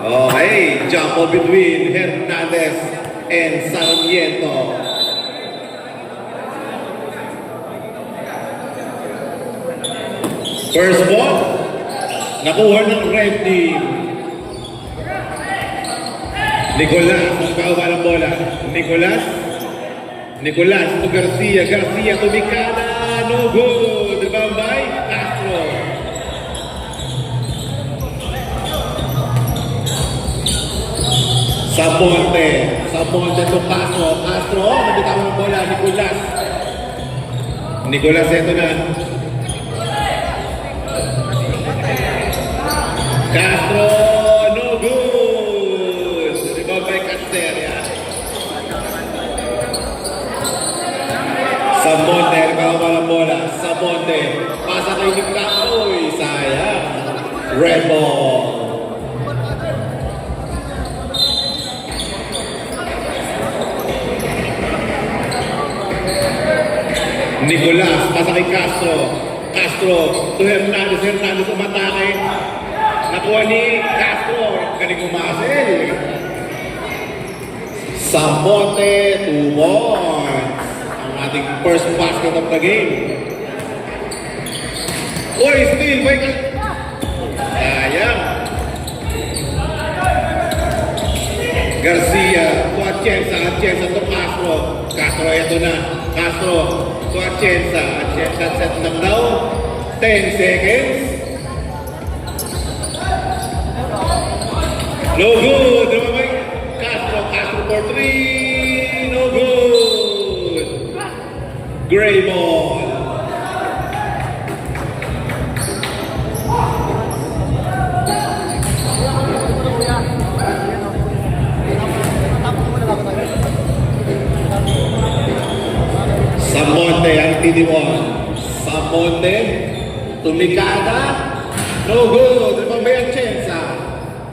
Okay, jump ball between Hernandez and Sarmiento. First ball, nakuha ng red team. Nicolas, nagkakuha ng bola. Nicolas to Garcia to Mikana, no good. Rebound by Castro. Samonte to Castro, nabitaw ng bola, Nicolas, eto na. Castro, no good. Rebound by Casteria. Samonte, nagkakawa ng bola. Samonte, pasa kay Nicolas. Uy, sayang. Red ball. Nicolas, pasa kay Castro to Hernandez umatake. Nakuha ni Castro, galing umasil. Samonte, 2 points. Ang ating first basket of the game. Uy, steal, by sayang. Garcia to Atienza to Castro, ito na. Castro to Atienza set lang daw. 10 seconds. No good. Castro for 3. No good. Gray ball. Samonte ang tiniwan. Samonte tumikada. No good. Ano ba yung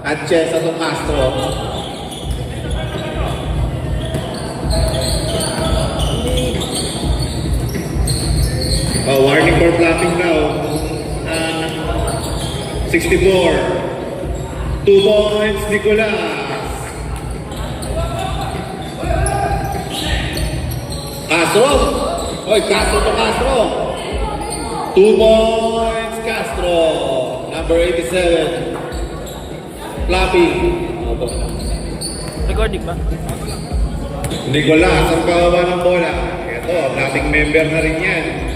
Atienza to Castro. Warning for blocking now. 64. 2 points, Nicolas. Castro. Castro to Castro. 2 points, Castro. Number 87. Flapping. Recording ba? Nicolas, ang kawawa ng bola. Ito, dating member na rin yan.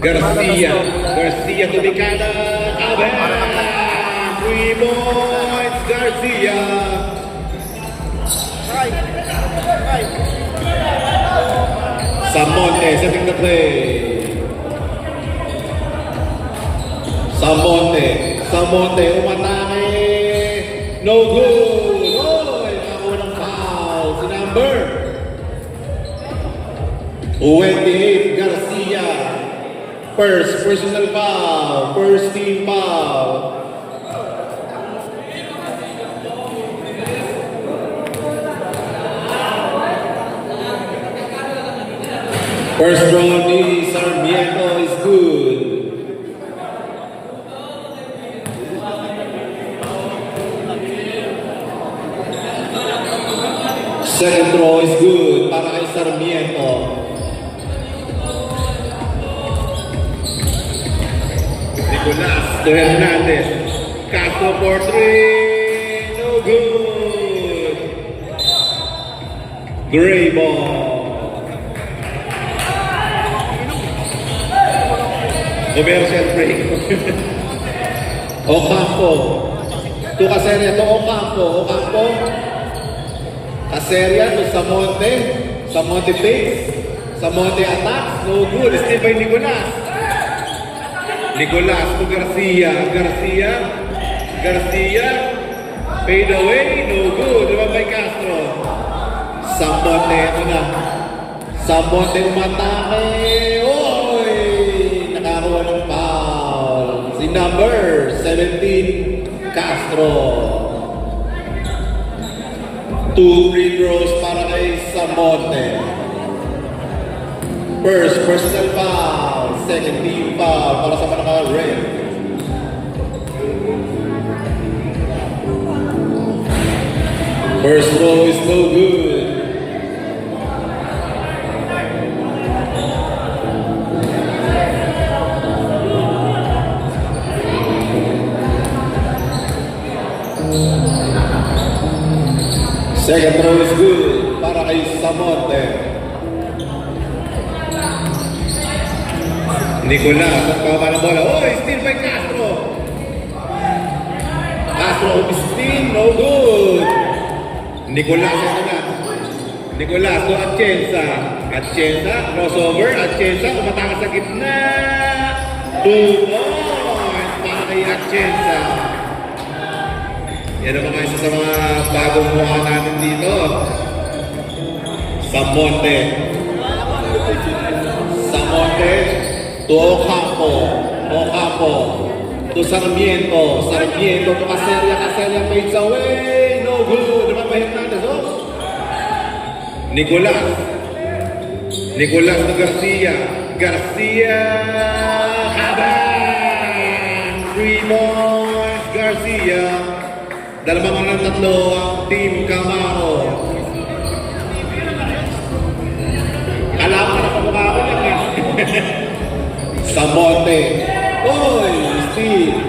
Garcia to Mikana. Aben! 3 points, Garcia. Samonte, setting the play. Samonte, umatake. No good. Nakakuha ng foul. Si number 28, Garcia. First personal foul. First team foul. First draw ni Sarmiento is good. Second throw is good para kay Sarmiento. Nicolas to Hernandez. Castro for 3. No good. Gray ball. Commercial break. Ocampo. To Caceria to Ocampo. Caceria to Samonte. Samonte takes. Samonte attacks. No good. Still by Nicolas. Nicolas to Garcia. Fade away. No good. Diba by Castro? Samonte. Ito na. Samonte umatake. Oy! Nakakuha ng foul. Si number 17, Castro. 2 free throws para kay Samonte. First personal foul. Second team foul para sa mga red. First throw is no good. Second throw is good para kay Samonte. Nicolas, ang pababa ng bola. Oh, steal by Castro. Castro, steal, no good. Nicolas, ito na. Nicolas to Atienza. Atienza, crossover. Atienza, umatakas sa gitna. 2 points para kay Atienza. Yan ang mga isa sa mga bagong mukha natin dito. Samonte. Samonte. To Ocampo. Ocampo. To Sarmiento. Sarmiento to Caseria. Caseria fades away. No good. Naman ba Hernandez? Oh? Nicolas. Nicolas to Garcia. Garcia. Habang. 3 points. Garcia. Dalawang ng tatlo ang Team Camaro. Alam ka na pamukha ko lang eh. Samonte. Oy, Steve.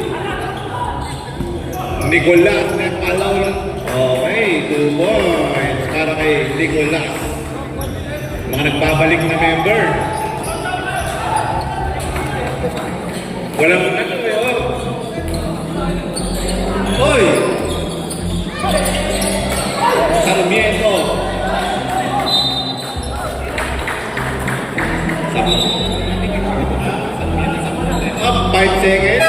Nicolas, nagpalaw lang. Okay, 2 points para kay Nicolas. Mga nagbabalik na member. Walang ano eh, oh. Oy! Sarmiento. Up, 5 seconds.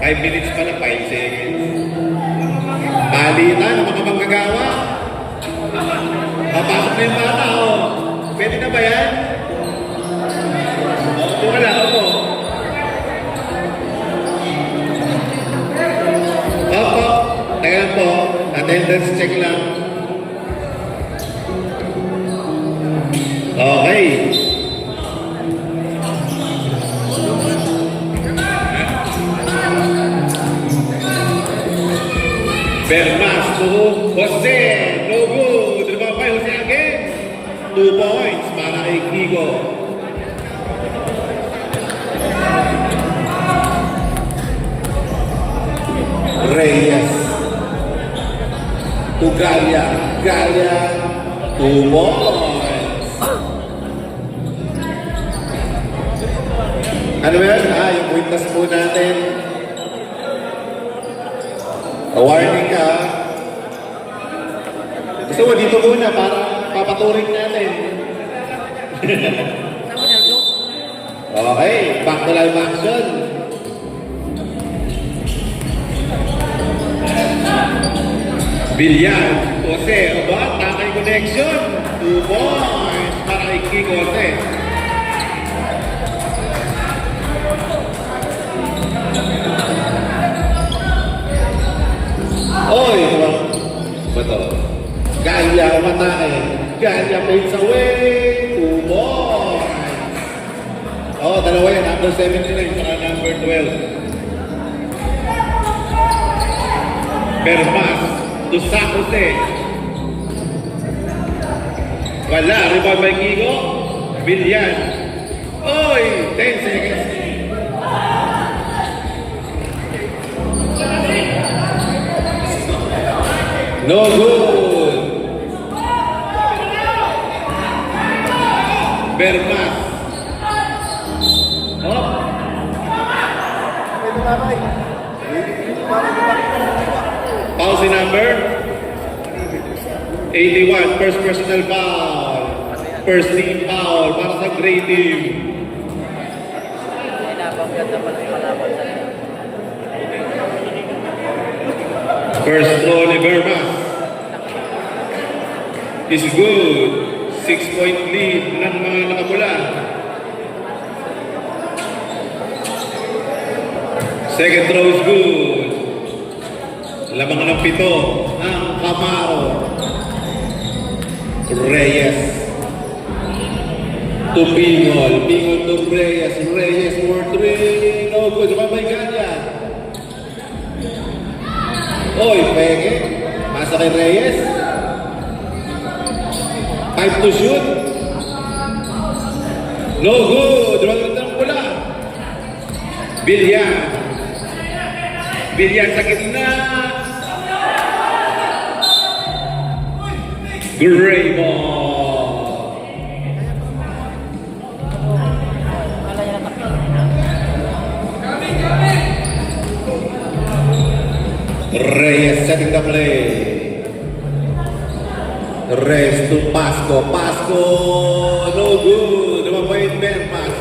5 minutes pala, 5 seconds. Palitan ang mga manggagawa. Papasok na yung bata, oh. Pwede na ba yan? Opo ka lang, opo. Opo. Teka lang po. Attendance check lang. Okay. Bermas to Jose. No good. Ano ba pa Jose again? 2 points para kay Kigo. Reyes. To Galia. Galia. 2 points. Ano ba yan? Yung witness po natin. Warning ka. Gusto mo dito muna para papaturing natin. Okay, back to live action. Villar, Jose, aba, tatay connection. 2 points para kay King Jose. Oy, bato. Galia umatake. Galia fades away. 2 points. Oh, dalawa yan. Number 79 saka number 12. Bermas to San Jose. Wala. Rebound by Kigo. Villan. Oy, 10 seconds. No good. Bermas. Oh. Pause number 81. First personal foul. First team foul para sa gray team. First throw ni Bermas is good. 6-point lead ng mga nakapula. Second throw is good. Lamang ng 7 ang Camaro. Reyes to Pingol. Pingol to Reyes. Reyes for 3. No good. Mamay Ganya. Oy, penge. Masa kay Reyes. 5 to shoot. No good. Ruang ng pula. Bilyan. Bilyan sa gitna. Gray ball. Reyes setting the play. Reyes to Pasco. Pasco, no good. Naman ba yung Bermas?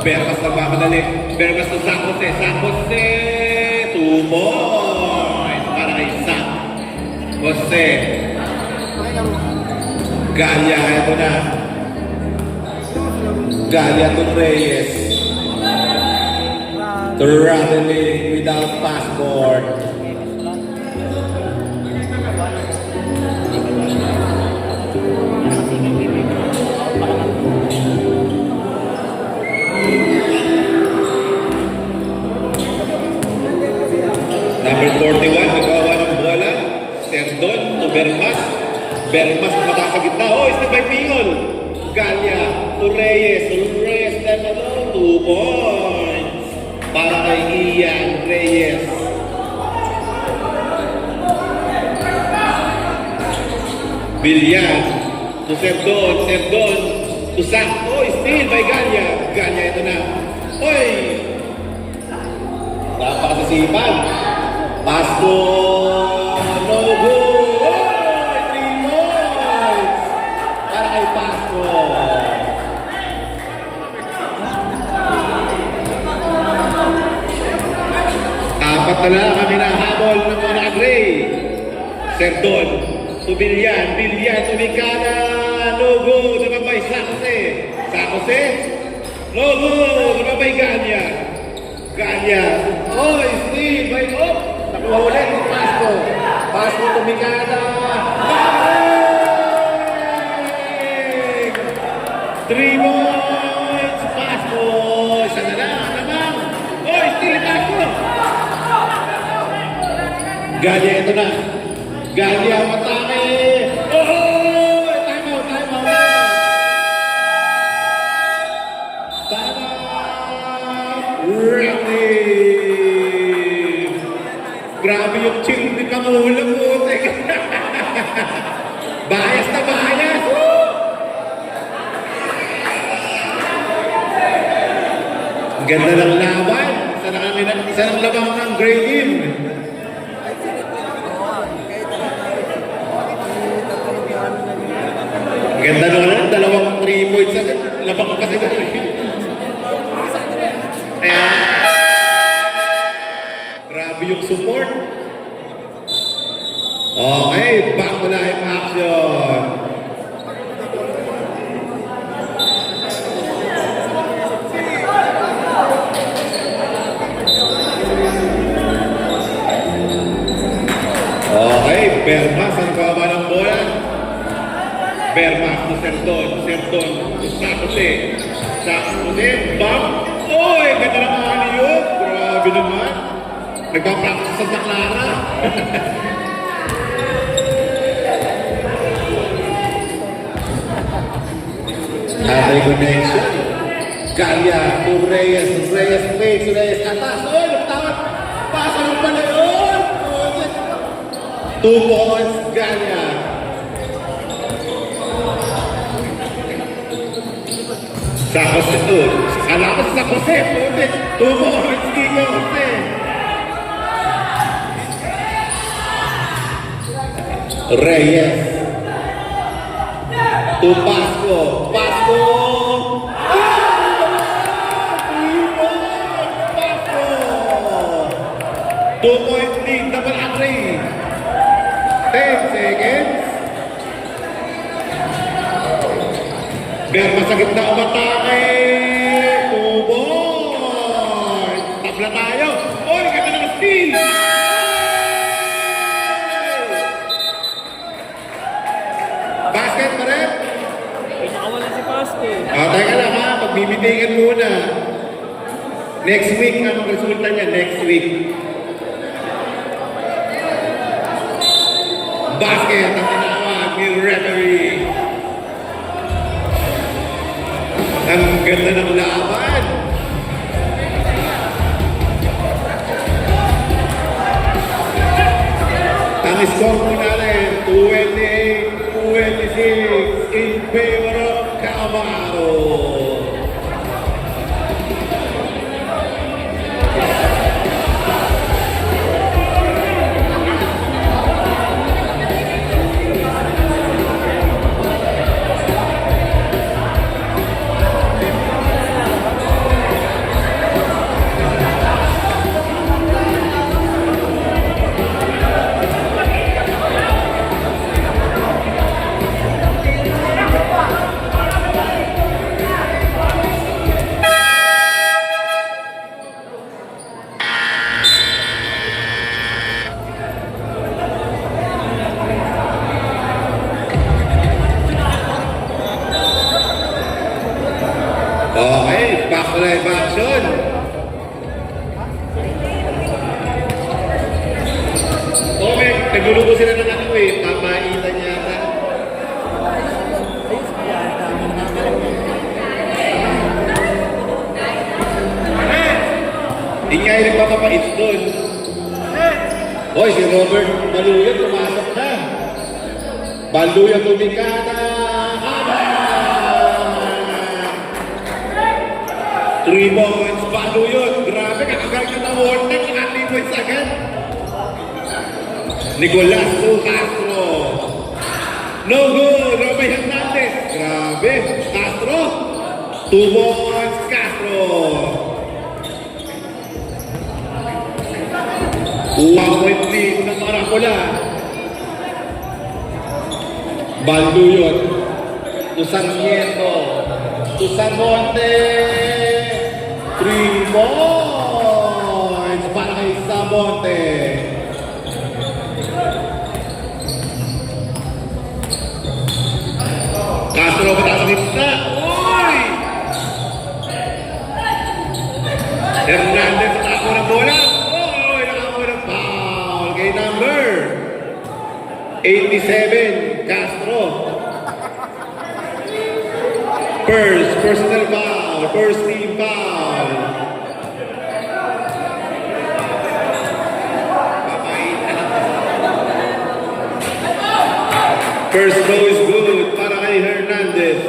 Bermas nagmamadali. Bermas to San Jose. San Jose, 2 points para kay San Jose. Galia, ito na. Galia to Reyes. Traveling without passport. Number 41, nagawa ng bola. Serdon to Bermas. Bermas mata sa gitna. Oh, step by Pingol. Galia to Reyes. Reyes step alone. 2 points para kay Ian Reyes. Bilyan to Serdon. Serdon to Sam. Oh, steal by Galia. Galia ito na. Oy! Napakasisipan. Pasco, no good! Oh, 3 points! Para kay Pasco. Apat na lang kami na habol ng mga Gray. Serdon, to Bilyan. Bilyan to Mikana. No good! Naman by San Jose. San Jose? No good! Naman by Ganya. Ganya. Oh, steal by Op. Nakuha ulit ni Pasco. Pasco to Mikana. Bang! 3 points. Pasco. Isa na lang naman. Oh, steal Pasco. Galia ito na. Galia matake. Oh! Time out, time out. Time out. Ready. Grabe yung chill ni Pangulo po. Bias na bias. Ganda ng laban. Isa ng labang ng Gray Team. Ganda naman, dalawang 3 points agad. Labang ko kasi gano'n. Ayan. Grabe yung support. Okay, back to live action. Okay, Bermas ang kawa ng bola. Bermas to Serdon. Serdon to San Jose. San Jose, bang! Oy, ganda naman yun. Grabe naman. Nagpa-practice sa Clara. High connection. Galia to Reyes. Reyes fakes. Reyes atas. Oy, nagtawad. Pasa ng pala yun. 2 points, Galia. Sa Jose to. Alakas sa Jose. 2 points, Kiko Jose. Reyes. To Pasco. Pasco. 2-point lead, double entry. 10 seconds. Bermas sa gitna umatake. 2 points. Tabla tayo. Oy, ganda ng steal. Basket pa rin. Nakawala si Pasco. Teka lang ha, pagbibitigan muna. Next week, ang resulta niya, next week. basket ang tinawag ni referee. Ang ganda ng laban. Ang score po natin, 28-26 in favor of Camaro. Okay, back to live action. Okay, nagluluto sila ng ano eh, pamaitan yata. Hindi nga yung nagpapapait doon. Hoy, si Robert Baluyan tumasok na. Baluyan tumikata. 3 points, Baluyan. Grabe, kakagaling na warning. 3 points agad. Nicolas Castro. No good. Robay Hernandez. Grabe. Castro. 2 points, Castro. 1-point lead ng Maracola. Baluyan. To Sarmiento. To Samonte. 3 points para kay Samonte. Castro mataas ang hipna. Uy! Hernandez nakako ng bola. Uy! Nakako ng foul. Kay number 87, Castro. First personal foul. First team foul. First throw is good para kay Hernandez.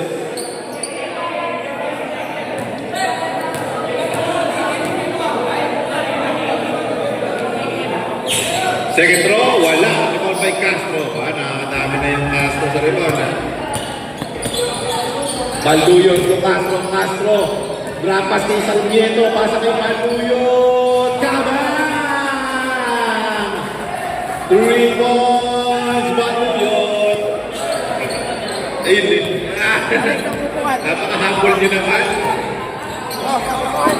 Second throw, wala. Rebound by Castro. Nakakadami na yung Castro sa rebound. Baluyan to Castro. Castro. Drop pass kay Sarmiento. Pasa kay Baluyan. Kabang! 3 points. Baluyan. Ayun din. Napakahabol nyo naman.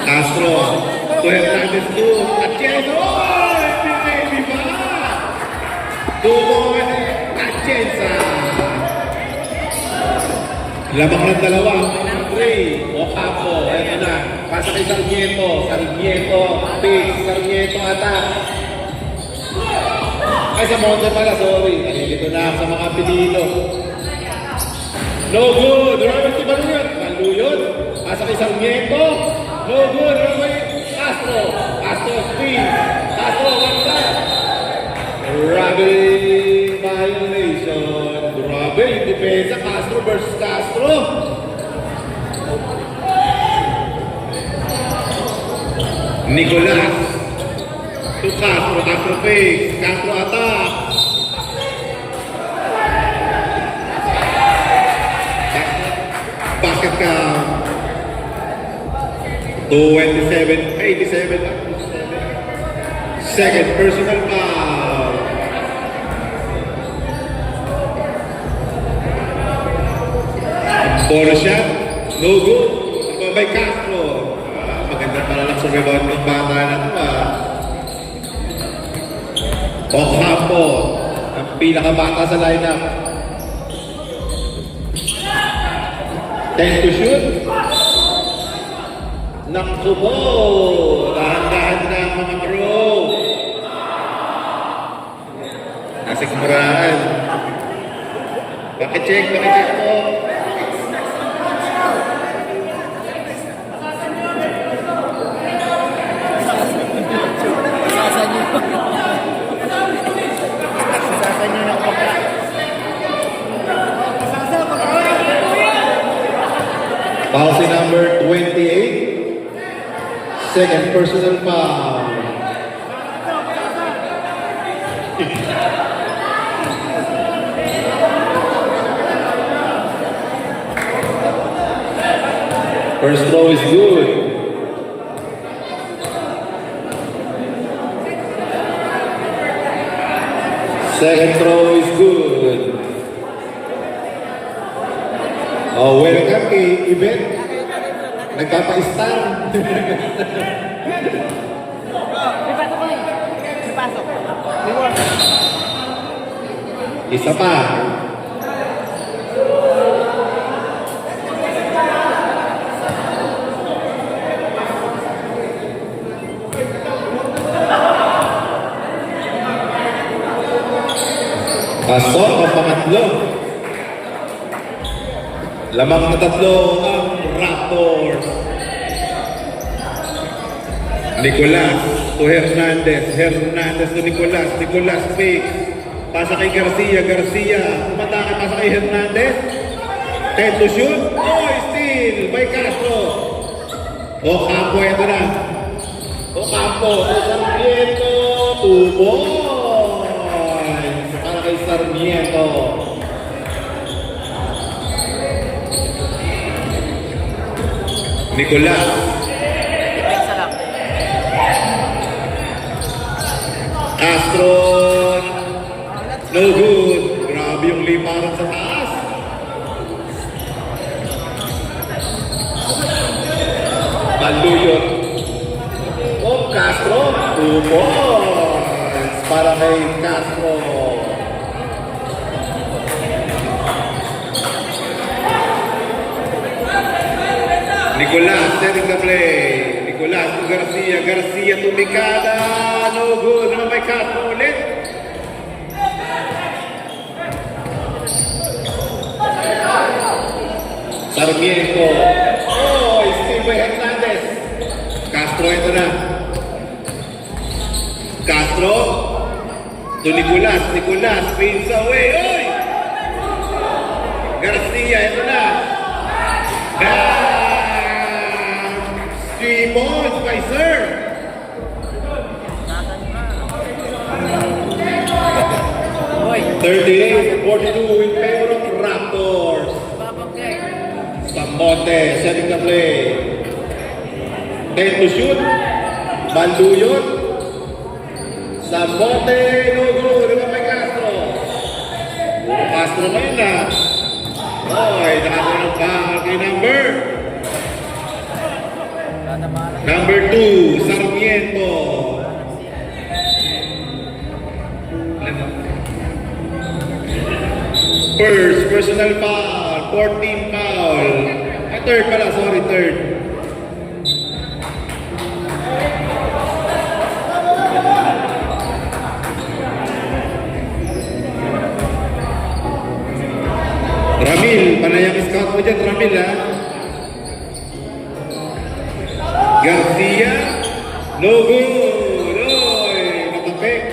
Castro. To Hernandez to Atienza. Oh! Baby ba? 2 points. Atienza. Lamang ng dalawa. Ray. Ocampo. Ayan na. Pasa kay Sarmiento. Sarmiento. Pix. Sarmiento attack. Ay, sa Monte pala. Sorry. Nalilito na ako sa mga apelido. No good. Robert Baluyan. Baluyan. Pasa kay Sarmiento. No good. Robert Castro. Castro spin. Castro. One back. Robbery violation. Grabe, yung depensa. Castro versus Castro. Nicolas. To Castro. Castro face. Castro attack. Basket count. 27, 87 lang. Second personal foul. Bonus shot. No good. Ito by Castro. Maganda pala lang sa rebound ng bata na ito. Ocampo. Ang pinakabata sa lineup. 10 to shoot. Naku po. Dahan-dahan na mga bro. Nasikmuraan. Pakicheck po. Sasan niyo. Sasan niyo na ako. Policy number 28. Second personal foul. First throw is good. Second throw is good. Oh, welcome kay Event. Nagpapa-star. May pasok ko eh. May pasok. May work. Isa pa. Pasok ang pangatlo. Lamang na tatlo ang Raptors. Nicolas to Hernandez. Hernandez to Nicolas. Nicolas fakes. Pasa kay Garcia. Garcia. Umatake. Pasa kay Hernandez. 10 to shoot. Oh, steal by Castro. Ocampo, ito na. Ocampo. Sarmiento. 2 points. Para kay Sarmiento. Nicolas. Isa lang. Castro. No good. Grabe yung liparan sa taas. Baluyot. Oh, Castro. 2 points para kay Castro. Nicolas setting the play. Nicolas to Garcia. Garcia to Mikada. No good. Ano may Castro ulit? Sarmiento. Oh, Steve Hernandez. Castro, ito na. Castro. To Nicolas. Nicolas. Fades away. Oy! Garcia, ito na. Bam! 3 points by Sir. Hoy. 38-42 in favor of Raptors. Babagay. Samonte, setting the play. 10 to shoot. Banduyot. Samonte, no good. Di ba may Castro? Puro Castro ngayon na. Oy, nakakaroon ng bakal kay number 2, Sarmiento. First, personal foul. 14 foul. Third pala, sorry, third. Ramil, panayang scout mo dyan, Ramil, ha? Garcia, no good. Oy, matapik.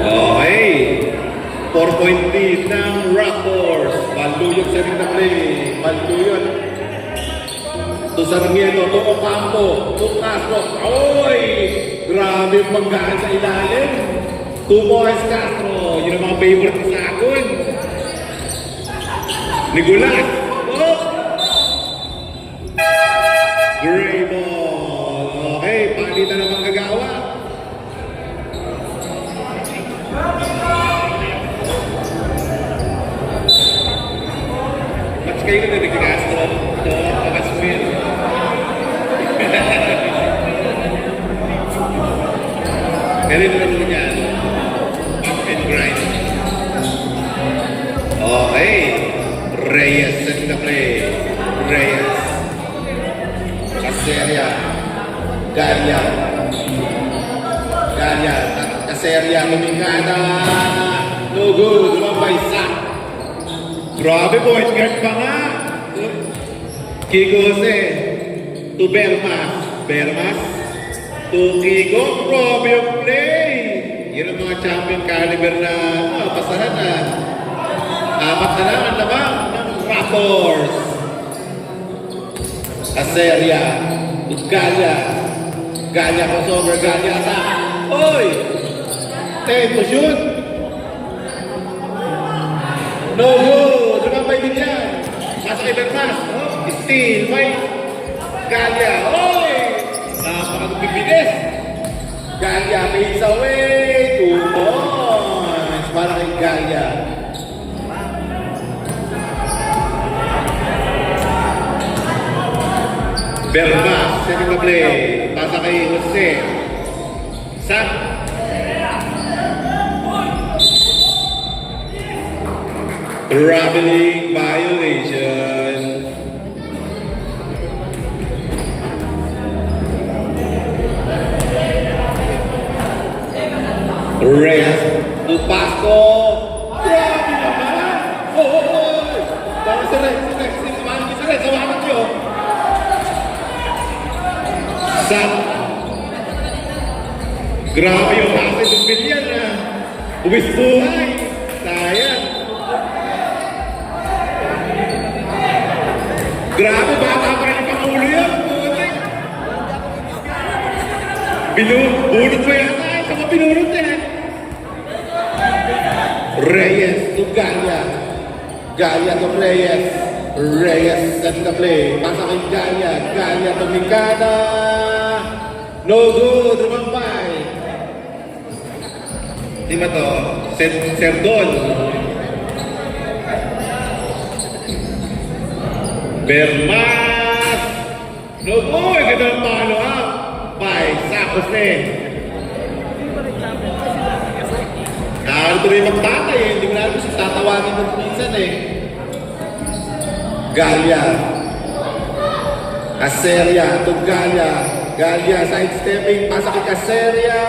Okay. 4-point lead ng Raptors. Baluyot sa ring na play. Baluyot. To Sarmiento, to Ocampo, to Castro. Oy! Grabe yung panggaan sa ilalim. 2 points Castro. Yun ang mga favorite ni Sagon. Nicolas. Oh! Gray ball. Okay, palitan ng manggagawa. Mas kayo na ni Castro. Ito, Pagkasmin. Ganito na naman yan. Up and grind. Okay. Reyes setting the play. Reyes. Caseria. Galia. Galia. Caseria. Lumikada. No good. Lumabay sa. Grabe, point guard pa nga. Kiko Jose. To Bermas. Bermas. To Kiko. Grabe yung play. Yan ang mga champion caliber na pasahan na. Apat na lang ang labang ng Raptors. Caseria. To Galia. Galia crossover. Galia attack. Oy! 10 to shoot. No good. Lumabay din yan. Nasa kay Bermas. Steal. May Galia. Oy! Napakagbibilis. Galia fades away. 2 points para kay Galia. Bermas, setting the play. Pasa kay Jose. Sak. Traveling violation. Reyes. Pasco. Grabe naman. Oh. Tama si Rex. Si Rex. Sawakan niyo. Sak. Grabe yung asset ng bilyan na. Uwis buhay. Sayang. Grabe, bata pa rin ang pangulo yan. Bunot mo yata. Saka binunot yan. Reyes to Galia. Galia to Reyes. Reyes set the play. Pasa kay Galia. Galia to Mikada. No good. Rumampay. Di ba to? Serdon. Bermas. No good. Ganda ng follow up. By San Jose. Tuloy magtatay eh. Hindi ko na alam kung tatawagin mo minsan eh. Galia. Caseria to Galia. Galia sidestepping. Pasa kay Caseria.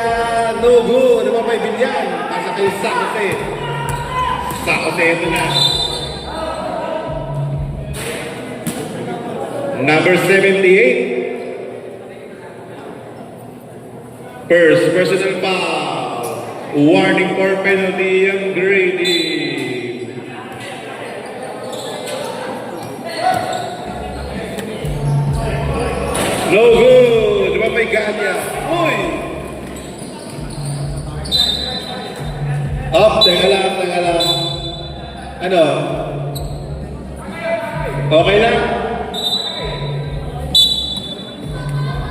No good. Ano ba may bilyan? Pasa kay San Jose. San Jose ito na. Number 78. First personal foul. Warning for penalty ang Grady. No good. Diba may Galia? Uy! Up, teka lang. Ano? Okay lang?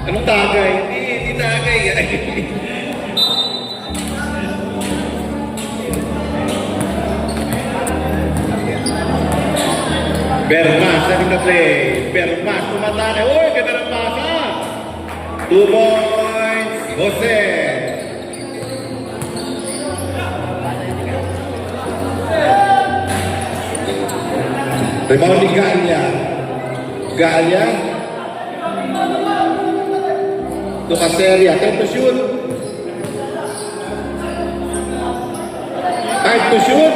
Anong tagay? Hindi tagay. Bermas, setting the play. Bermas, tumatake. Uy, ganda ng pasa. 2 points, Jose. Rebound ni Galia. Galia. To Caseria, 10 to shoot. 5 to shoot.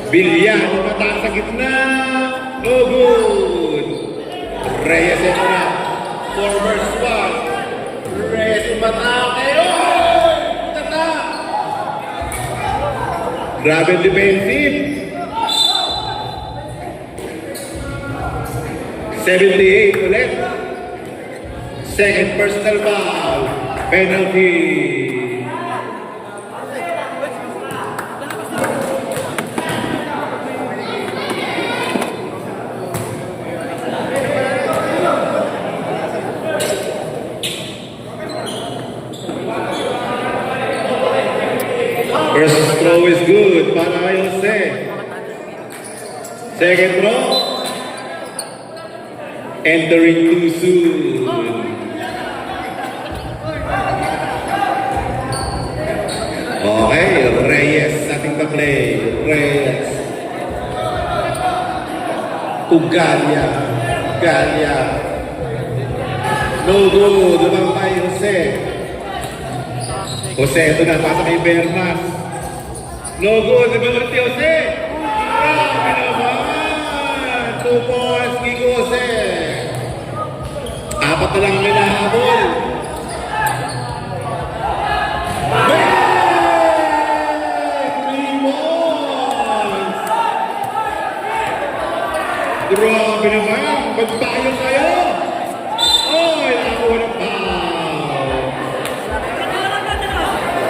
Bilyan, mataas sa gitna. No good. Reyes ito na. 4 versus 1. Reyes yung matake. Oh! Tata! Grabe defensive. 78 ulit. Second personal foul. Penalty. First throw is good para kay Jose. Second throw. Entering too soon. Okay, Reyes starting the play. Reyes. To Galia. Galia. No good. Lumabay Jose. Jose, ito na. Pasa kay Bernas. No good. Lumabay si Jose. Grabe naman. 2 points. Kiko Jose. Apat na lang ang hinahabol. Grabe naman! Magpayo kayo! Oy! Nakakuha ng foul!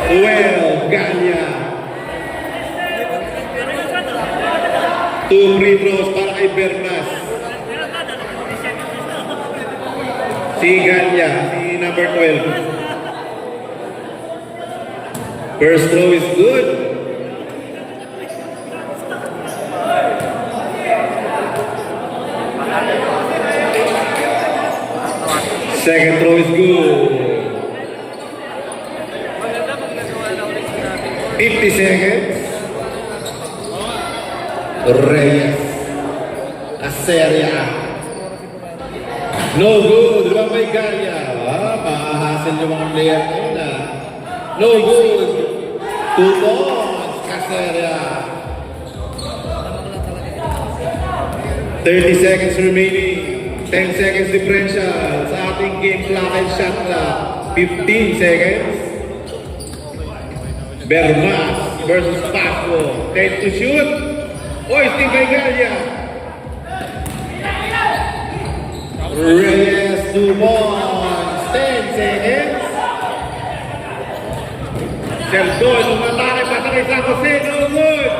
Well, Galia. 2 free throws para kay Bernas. Si Galia, si number 12. First throw is good. Second throw is good. 50 seconds. Reyes. Aseria. No good. Lumabay Galia. Mahahasil yung mga player ngayon na. No good. 2 points. Aseria. 30 seconds remaining. 10 seconds differential sa ating game clock and shot clock. 15 seconds. Bermas versus Paco. 10 to shoot. Oy, Steve Galia. Reyes, 2 points. 10 seconds. Serdon, umatake sa Jose. No good.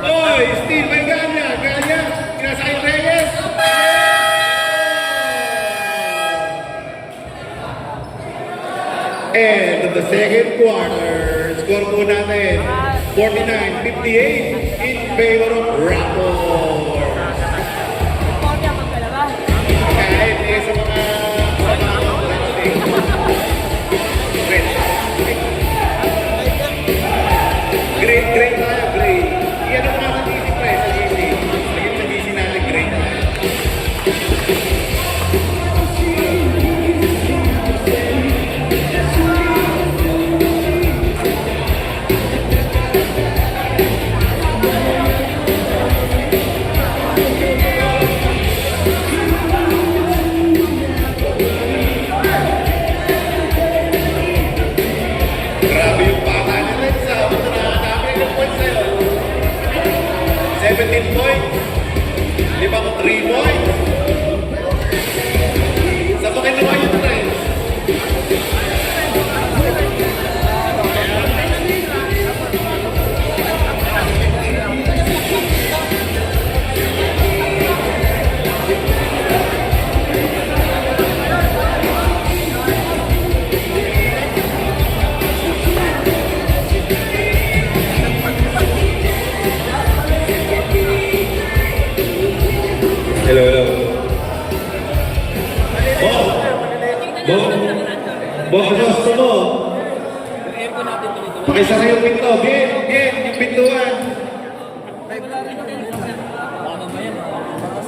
Oy, Steve Galia. Galia. Kinasay Reyes. End of the second quarter. Score po natin 49-58 in favor of Raptors. Kahit sa mga Great tayo, great. Iyan ang mga DC pre sa DC. Lagyan sa DC natin, great tayo. Grabe yung bata niya rin sa dami ng points sa'yo. 17 points. Di ba ko 3 points? Sa pa kinuha yung friends? Hello, hello. Gusto mo? Pakisara yung pinto. Bien, yung pintuan.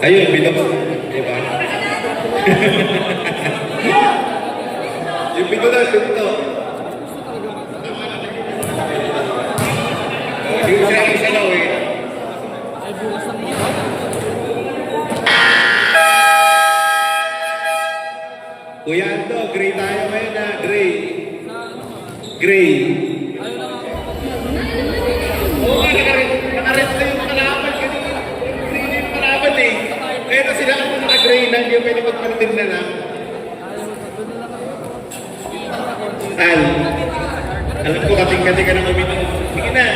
Ayun, pinto. Diba? Yung pinto na, pinto. Yung isa lang eh. Kuya Anto, gray tayo ngayon na, gray. Gray. Oo nga, nakarest na yung makalaban kanina. Green yung makalaban eh. Kaya na sila ang naka-gray na, hindi yung pwede magparating na lang. Al, alam ko kating-kating ka na uminom. Sige na.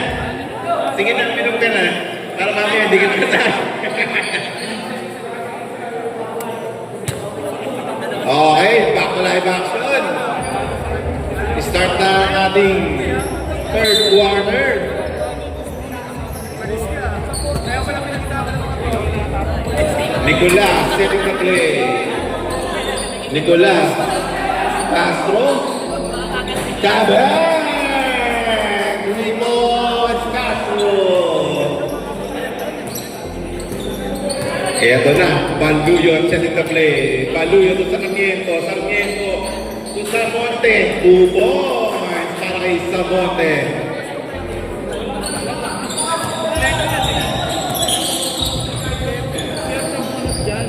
Sige na, uminom ka na. Para mamaya hindi ka nakasal. Okay, back to live action. Start na ang ating third quarter. Nicolas, setting the play. Nicolas Castro. Cabang! Limos Castro. Eto na, Baluyot setting the play. Baluyot to Sarmiento, Sarmiento to Samonte. 2 points para kay Samonte.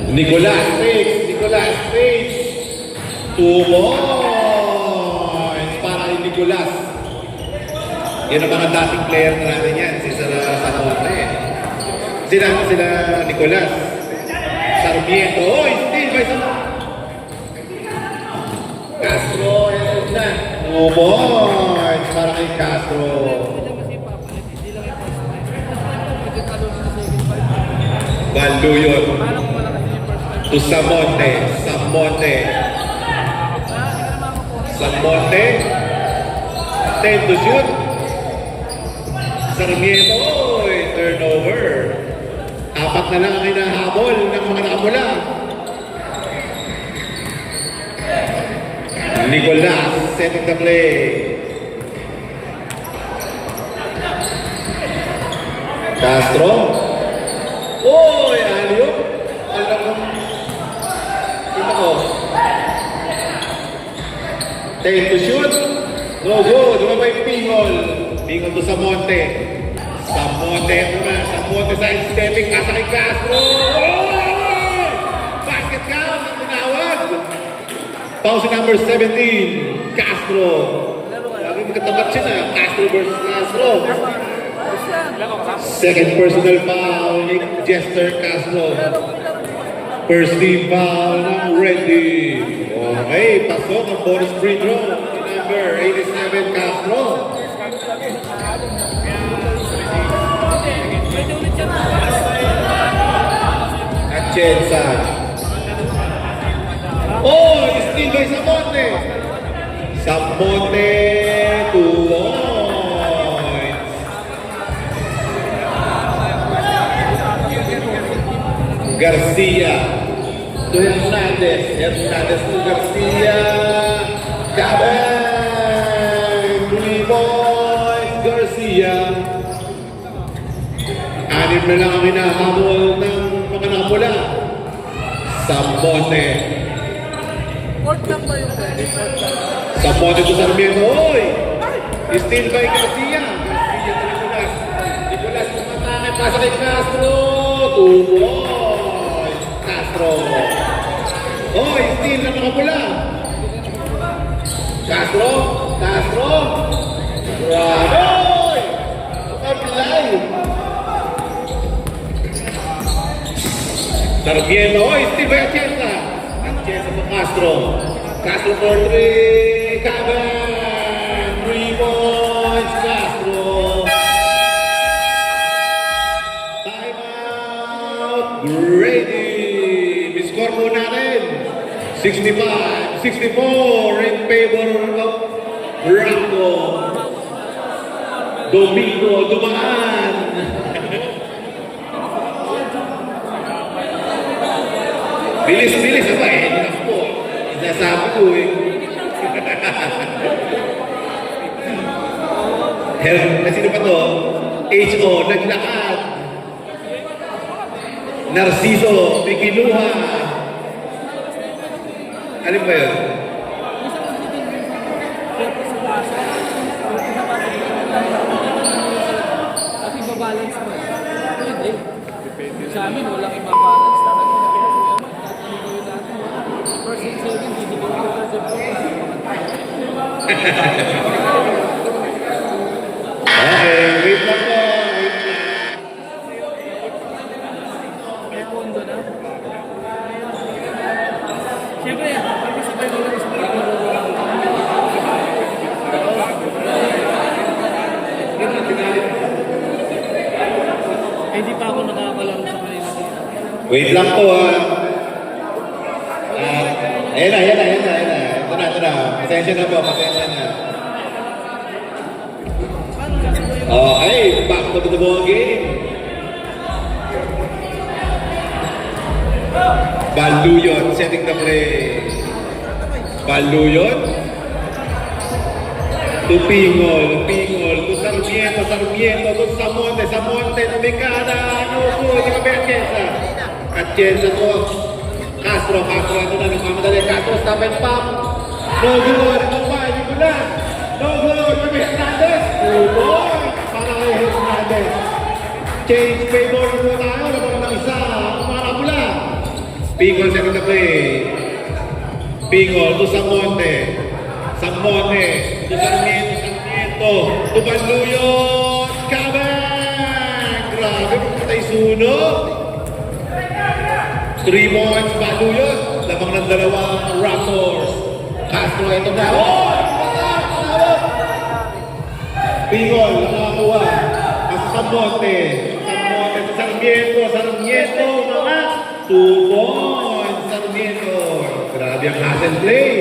Nicolas Page. 2 points para kay Nicolas. Yan ang mga dating player na natin yan, si Samonte. Sila Nicolas. Sarmiento. Oy, still by Castro. Ito na. 2 points para kay Castro. Baluyot. To Samonte. Samonte. 10 to shoot. Sarmiento. Oy, turnover. 4 na lang ang hinahabol ng mga nakamula. Nicolas setting the play. Castro. Oy, aliyop. Alam mo. Ito ko. 10 to shoot. No good. Dumabay Pingol. Pingol to Samonte. Samonte side stepping. Asa kay Castro. Oy! Basket count. Ang tinawag. Pause number 17. Castro. Lagi magkatapat siya na. Castro versus Castro. Second personal foul ni Jester Castro. First team foul ng Reddy. Okay, pasok ang bonus free throw. Number 87 Castro. Atienza. Oh, steal by Samonte. Samonte 2 points. Garcia to Hernandez. Hernandez to Garcia. Cabang 3 points. Garcia. 6 na lang ang hinahabol ng mga nakapula. Samonte. Samonte to Sarmiento. Oy! Steal by Garcia. Garcia to Nicolas. Nicolas tumatake. Pasa kay Castro. 2 points. Castro. Oy! Steal ng nakapula. Castro. Bravo! Oy! Kapilay. Sarmiento. Oy! Steal by Atienza. Atienza to Castro. Castro for 3. Cabang. 3 points. Castro. Timeout. Ready. Score po natin. 65-64 in favor of Rango. Domingo dumaan. Bilis apa eh? Hindi po. Sinasabi ko eh. Sino pa to? H.O. naglakad. Narciso, may kinuha. Ano ba yun? Kasi ibabalance mo. Hindi. Sa amin, walang ibabalance talaga. First and second, hindi ko Okay, wait lang po. may pondo na. Siyempre, pag-isipay mo lang sa hindi pa ako nakakalaro sa kanila. Wait lang po ha. Ayan na. Ito na. Pasensya na po. Okay, back to the ball game. Baluyot setting the play. Baluyot. To Pingol, to Sarmiento, to Samonte, Tumikada, no good, di ba Atienza? Atienza to. Castro ito na, nagmamadali. Castro, stop and pop. No good, ito pa, Nicolas. No good, kami Hernandez. Good, para kay Hernandez. Change favor po tayo, naman ng isa. Para pula. Pingol, second na play. Pingol, to Samonte. Samonte, to Sarmiento. To Banluyot. Kabang! Grabe, patay sunod. 3 points, Banluyot. Lamang ng dalawang Raptors. Castro, ito na. Oh! Pingol, nakakuha. Ang Samonte. Samonte sa Sarmiento. Sarmiento, mga 2 points. Sarmiento. Grabe ang hustle play.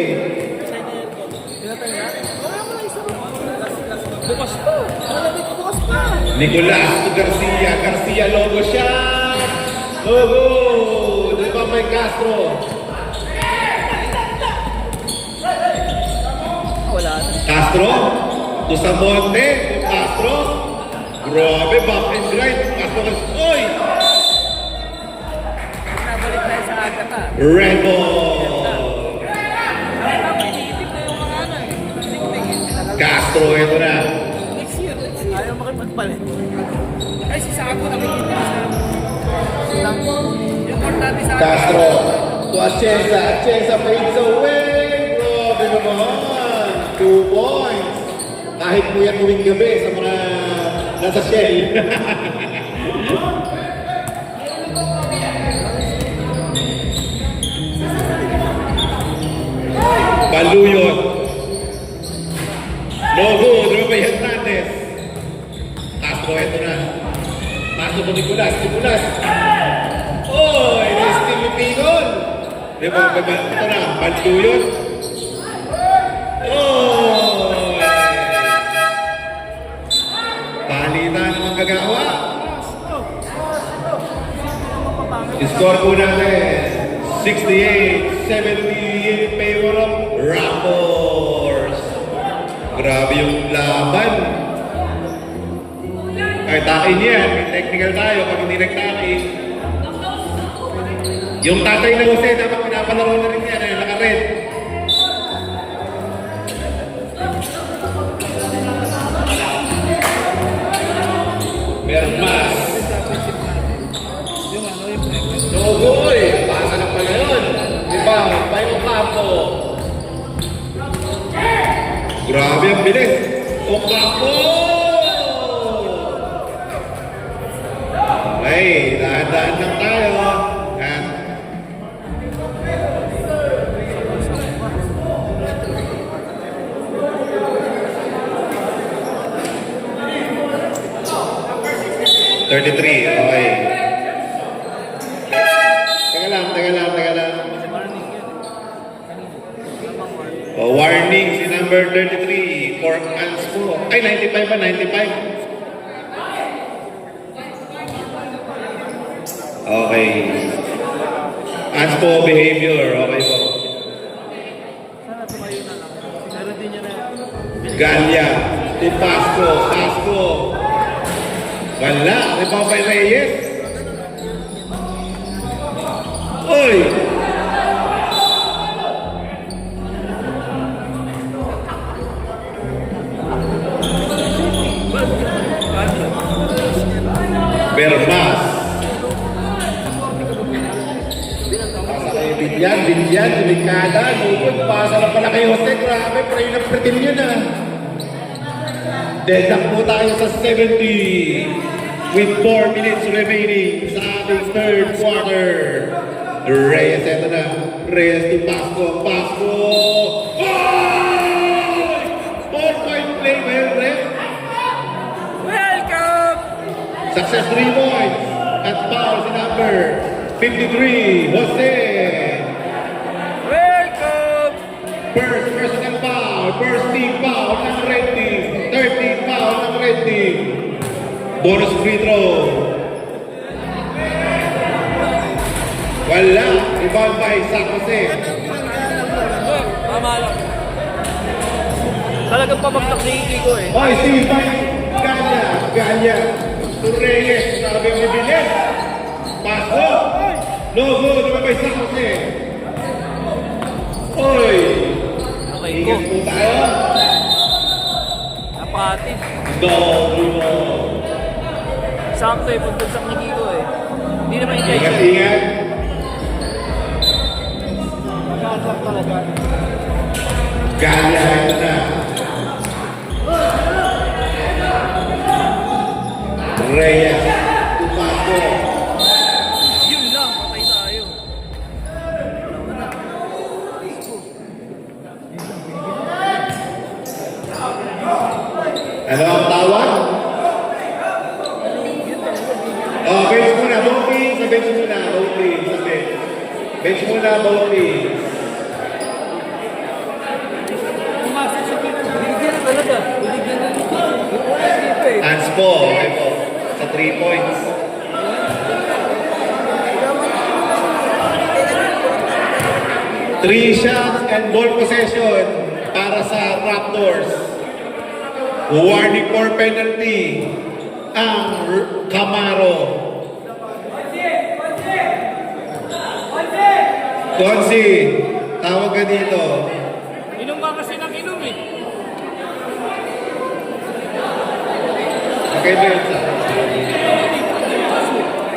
Bukas pa. Bukas pa. Nicolas to Garcia. Garcia, logo shot. Logo. Di ba may Castro? Wala na. Castro. To Samonte. To Castro. Grabe, back and grind. Castro. Oy! Nabalik tayo sa Agata. Red ball. Castro, ito na. Next year. Ayaw makipagpalit. Ay, si Sako nakikita ko sa... Importante sa... Castro. To Atienza. Atienza fades away. Grabe naman. 2 points. Kahit po yan uwing gabi sa mga nasa shell. Baluyot. No good. Ruben Hernandez. Castro, ito na. Castro to Nicolas. Nicolas. Oy! Nesting Pingol. Di ba? Ito na. Baluyot. Oy! Palitan ang magagawa. Score po natin. 68-70 in favor of Raptors. Grabe yung laban. Kahit takin yan, may technical tayo pag hindi nagtakin. Yung tatay na Jose, dapat pinapalaro na rin yan, naka-red. Bermas. Nogoy, pasa na pala yun. Diba, Payo Campo. Grabe ang bilis. Ocampo! Okay, dahan-dahan lang tayo. At $33, okay. Teka lang. Oh, warning si number 33 for Anspo. Ay, 95 ba? 95? Okay. Anspo behavior. Okay po. Sana tumayo na lang. Meron din niya na. Galia. To Pasco. Pasco. Wala. May Papay Reyes. Uy! Bermas. Pasa kay Bilyan, delikada, lupot, pasa na pala kay Jose, grabe, pray na pretin yun ah. Deadlock po tayo sa 70 with 4 minutes remaining sa ating third quarter. Reyes, eto na. Reyes to Pasco. Pasco! Oh! 4-point play by Reyes. Welcome! Success 3 points. At foul si number 53, Jose. Welcome! First personal foul. First team foul ng red team. Third team foul ng red team. Bonus free throw. Wala. Rebound by San Jose. Tama lang. Talagang pabagtak ni Ikigo eh. Oy, si Ganya. To Reyes. Sabi mo bilis. Pasok. No good, naman by San Jose. Oy! Okay ko. Ingat po tayo. Napatid. No, no. Sakto eh, pagbagsak ni Kiko eh. Hindi naman intention. Ingat, ingat. Magkasak talaga. Galya, ito na. Reyes. Tupaco. Yun lang, patay tayo. Ano ang tawag? Oh, bench muna, voting. Sa bench muna, voting. Sa bench. Bench muna, voting. Pumasok sa Kiko. Binigyan na talaga. Binigyan na ni Kiko. Yung una Kiko eh. Hands po. Okay po. Sa 3 points. Three shots and ball possession para sa Raptors. Warning for penalty ang Camaro. Konsi, tawag ka dito. Inom ka kasi ng inom eh. Okay, Benza.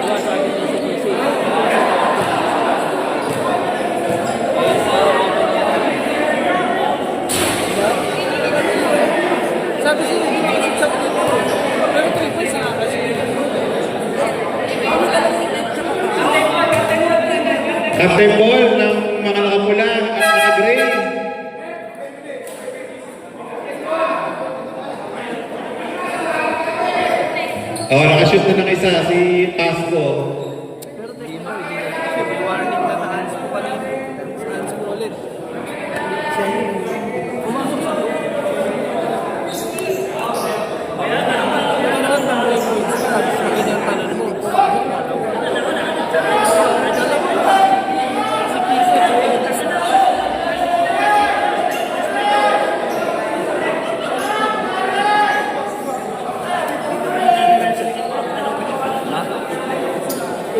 Wala sa akin yung CPC. Sabi siya, hindi makasagsak dito. Pero 3 points na kasi. Captain ball ng mga nakapula at naka-gray. Oh, nakashoot na ng isa, si Pasco. Pero hindi mo, hindi na. Kasi may warning na na-hands ko kanina. Hands ko ulit. Pumasok sa loob. Kaya naman ng red points ka. Sa kanyang tanan mo. Pumasok na daw. Si Kisa, ha?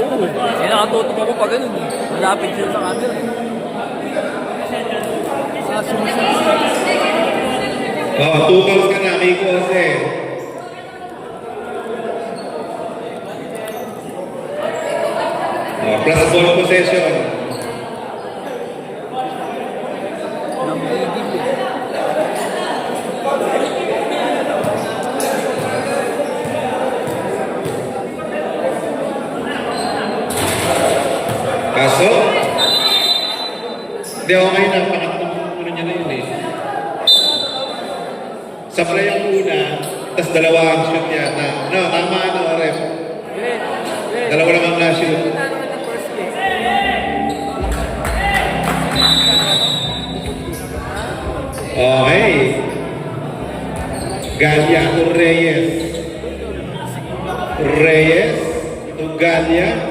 Oo eh. Eh, nakatutok ako pa ganun eh. Malapit sila sa camera eh. Sa sumusunod. Oh, 2 balls ka na, Miko Jose. Oh, plus ball possession. Nang leading eh. Kaso, hindi okay na, pangatlong ano niya na yun eh. Sa play ang una, tas dalawa ang shoot yata. No, tama ano, ref. Great. Great. Dalawa lang ang na-shoot. Kita naman ng first place. Okay. Galya to Reyes. Reyes to Galya.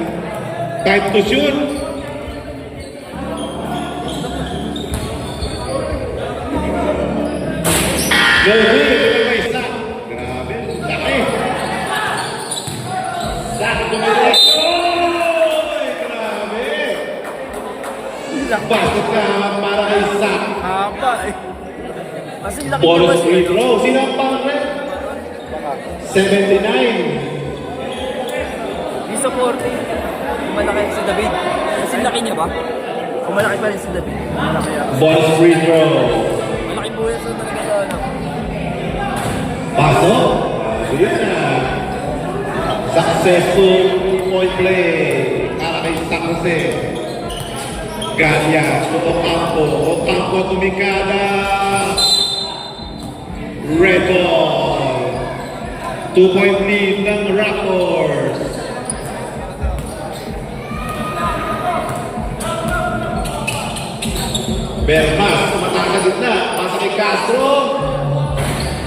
Time to shoot. No good. Ito may isa. Grabe. Laki. Laki tumira. Oy! Grabe. Basket ka para kay Zach. Haba eh. Kasi laki Bonus naman free siya. throw. Sino ang pang-red? 79. Di sa 40. Malaki si David. Kasi laki niya ba? Kung malaki pa rin si David. Malaki ako. Bonus free throw. Malaki buhay sa talaga sa ano. Paso. Yun na. Successful 2-point play. Para kay San Jose. Galya. Ocampo. Ocampo tumikada. Red ball. 2-point lead ng Raptors. Bermas, tumatakas sa gitna. Pasa kay Castro.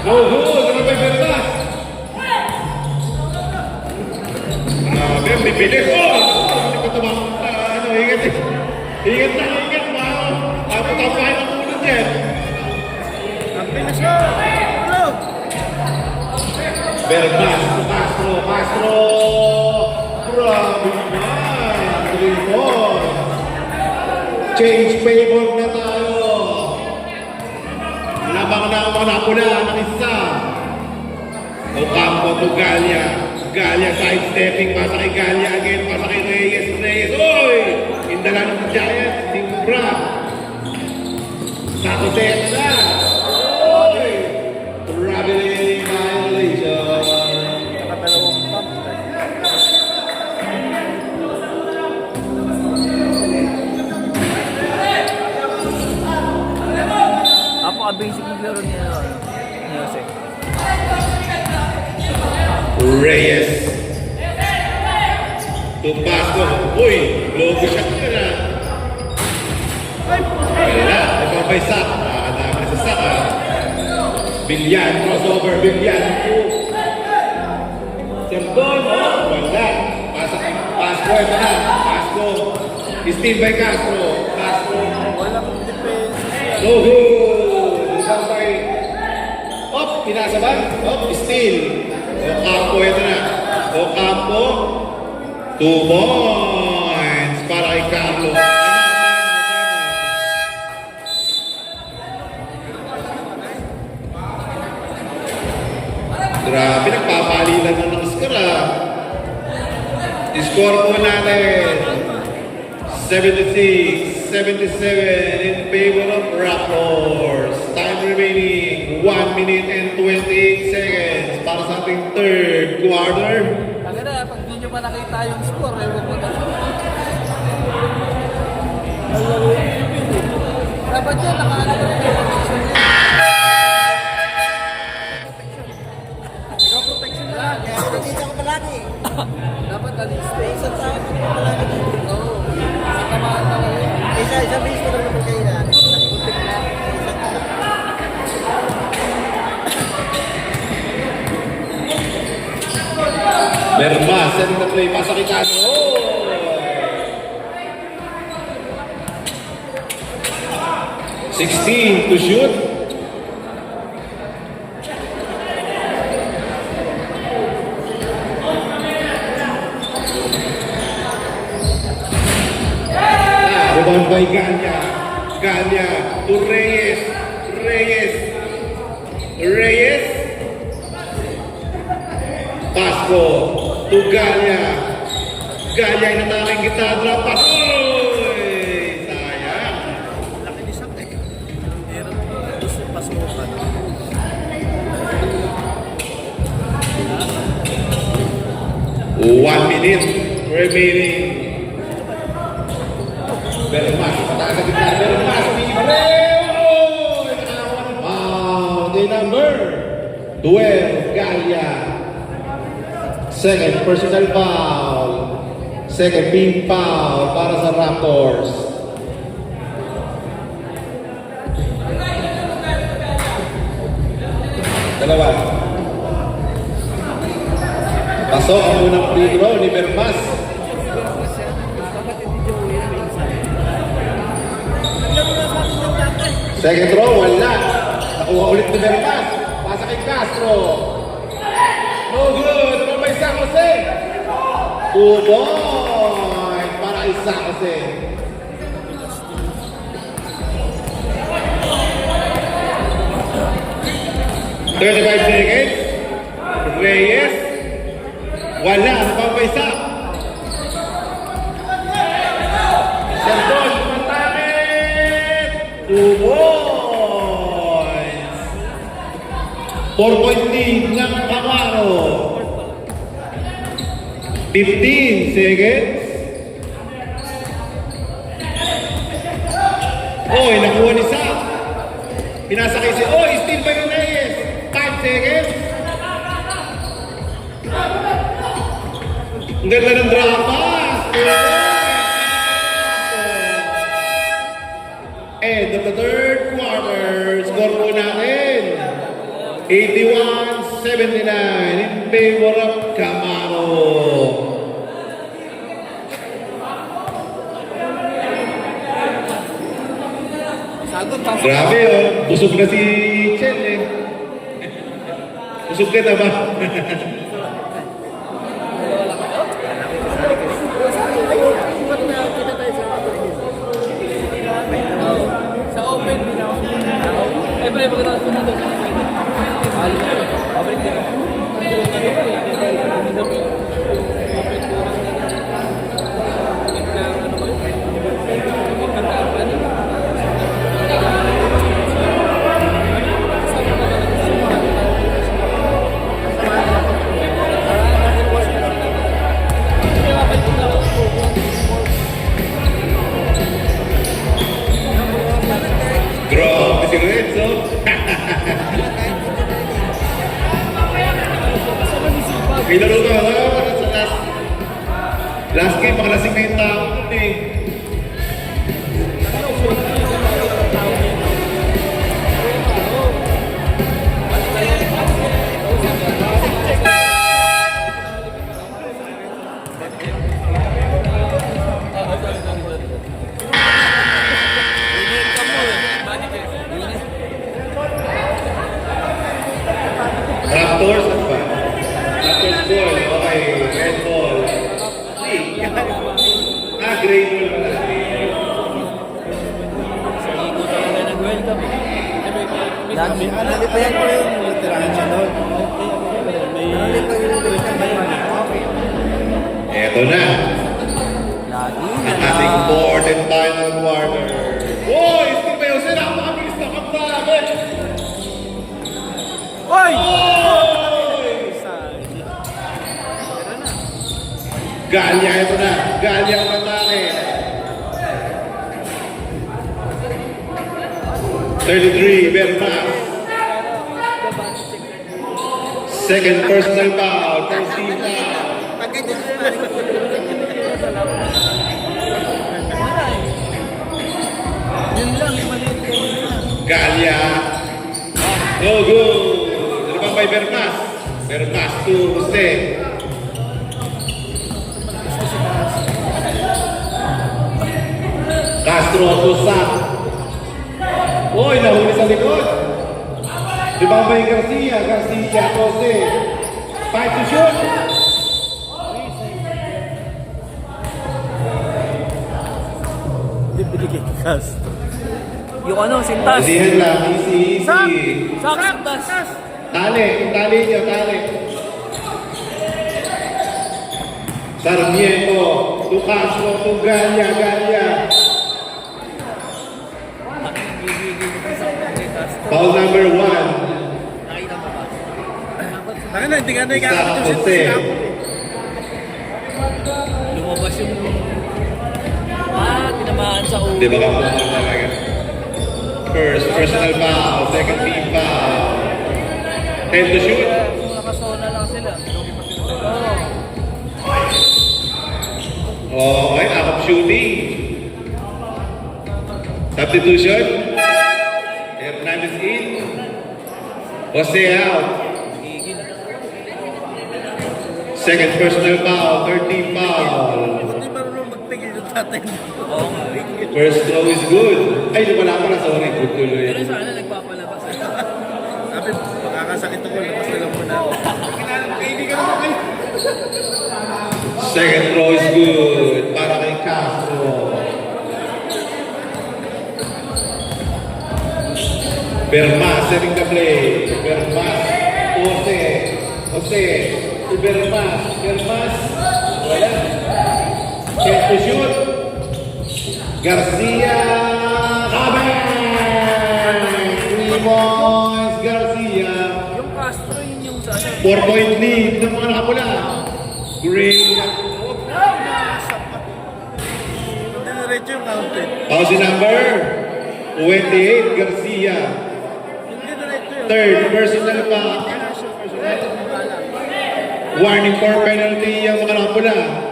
No good. Ano ba yung Bermas? Grabe, bibilis. Oh! Hindi ko tumakot. Ano, ingat eh. Ingat na, ingat. Tapahin ang ulo dyan. Ang bilis na! Ano? Bermas, Castro. Grabe naman. 3-4. Change favor na tayo. Labang na ang mga napula ng isa. Ocampo to Galia. Galia sidestepping. Pasa kay Galia again. Pasa kay Reyes. Reyes. Oy! Indala ng Giants. Timbra. Sa Jose na. Oy! Traveling violation. Nakadalawang pump. Napaka-basic ng laro niya. Ni Jose. Reyes. To Pasco. Uy! Logo shot ka na. Wala. Nagpapay sak. Nakakadami na sa saka. Bilyan. Crossover. Bilyan. Serdon. Wala. Pasco. Ito na. Pasco. Steve by Castro. Castro. Walang defense. Logo. Isang by. Op. Pinasa ba? Op. Steal. Ocampo. Ito na. Ocampo. 2 points para kay Carlos. Grabe, nagpapalilan na ng skara. Score po natin 76-77 in favor of Raptors. Time remaining 1 minute and 28 seconds para sa ating third quarter. Ang ganda, pag di nyo pa nakita yung score, eh, huwag mo na. Dapat yan, nakaano ka rin yung protection niya. Ikaw protection na lang. Kaya nakikita ko palagi. Dapat na-stay. Isa sa akin ko palagi dito. Oo. Kasi tamaan na kayo. Isa base ko naman kayo na. Nagpuntik na. Merma, setting the play, pasa kay Castro. Oh! 16 to shoot. Rebound by Galia. Galia to Reyes. Reyes. Reyes. Pasco to Galia. Galia ay nataking gitadra. Pasco. Oy! Sayang. Laki ni Sak eh. Meron gusto pasukan. One minute remaining. Bermas, pataas sa gitna. Bermas, libre! Oy! Nakawan. Foul, number 12, Galia. Second personal foul. Second team foul para sa Raptors. Dalawa. Pasok ang unang free throw ni Bermas. Second throw, wala. Nakuha ulit ni Bermas. Pasa kay Castro. No good. Ano ba San Jose? 2 points para kay San Jose. "35 seconds. Reyes. Wala. Ano ba ba isa? Serdon, tumatakit. 2 points. 4-point lead ng Camaro. 15 seconds. Oy, nakuha ni Sam. Pinasa kay si Oy, still by Reyes. 5 seconds. Ang ganda ng drama. End of the third quarter. Score po natin. 81-79 in favor of Camaro. Sagot, pasok. Grabe oh, busog na si Chen eh. Busog ka na ba? May laro ka, ha? Sa last game, makalasing na yung tao nun eh. Raptors, ano ba? Raptors ball, okay, red ball. Gray ball pala. Lagi. Nalipayan ko yung literahan siya doon. Nalipayan yung literahan. Eto na, Lagi. ang ating fourth and final quarter. Boy, Steve Jose, napakabilis na kampagod! Oy! Galya, ito na. Galya ang atake. 33, Bermas. Second personal foul, first team foul. Pag ganyan yung paring Yun lang, yung maliit kayo na. Galya. No good. Ano ba by Bermas? Bermas to Jose. Castro to Sam. Uy, nahuli sa likod. Di ba may Garcia? Garcia, Jose. 5 to shoot. Yung ano, sintas. Easy lang, easy, Sak! easy. Sak! Sintas! Tali, tali niyo, tali. Sarmiento, to Castro, to Galya, Galya. Foul number 1. Taka na, hindi ka na Sa Jose. Lumabas yung... tinamaan sa ulo. Di ba ka mga talaga? First, personal foul. Second team foul. 10 to shoot. Nakasona lang sila. Okay, out of shooting. Substitution. Hernandez in. Jose out. Second personal foul. Third team foul. Hindi marunong magpigil yung tatay mo. Oo nga. First throw is good. Ay, lumala pala. Sorry, good tuloy. Pero sana nagpapalabas. Sabi, makakasakit ako, labas na lang muna ako. Kaibigan mo kayo. Second throw is good. Para kay Castro. Bermas setting the play. Bermas. Jose. Jose. To Bermas. Bermas. Wala. Set to shoot. Garcia. Kaban! 3 points. Garcia. Yung Castro, yun yung sa... 4-point lead ng mga nakapula. Great. Diretso yung counted. Policy number 28, Garcia. Hindi diretso yun. Third, personal foul. Warning for penalty ang mga nakapula.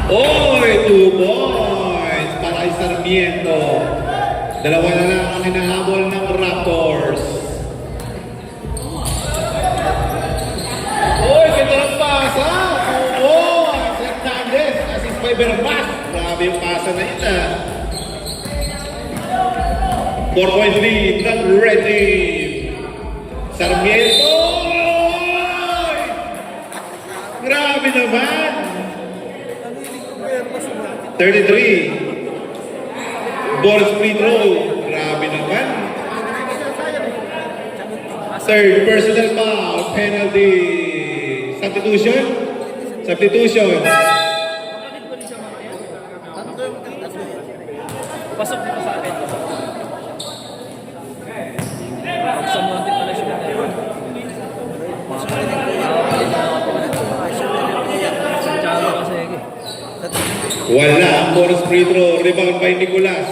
Oy, 2 points para kay Sarmiento. Dalawa na lang ang hinahabol ng Raptors. Oy, ganda ng pasa! 2 points! Hernandez, assist by Bermas. Grabe yung pasa na yun ah. 4-point lead ng Red Team. Sarmiento! Oy! Grabe naman! 33. Ball free throw. Grabe naman. Third, personal foul. Penalty. Substitution. Substitution. Pasok dito sa akin. Pag sa Monte pala siya. Sa Chalo kasi. Wala ang bonus free throw. Rebound by Nicolas.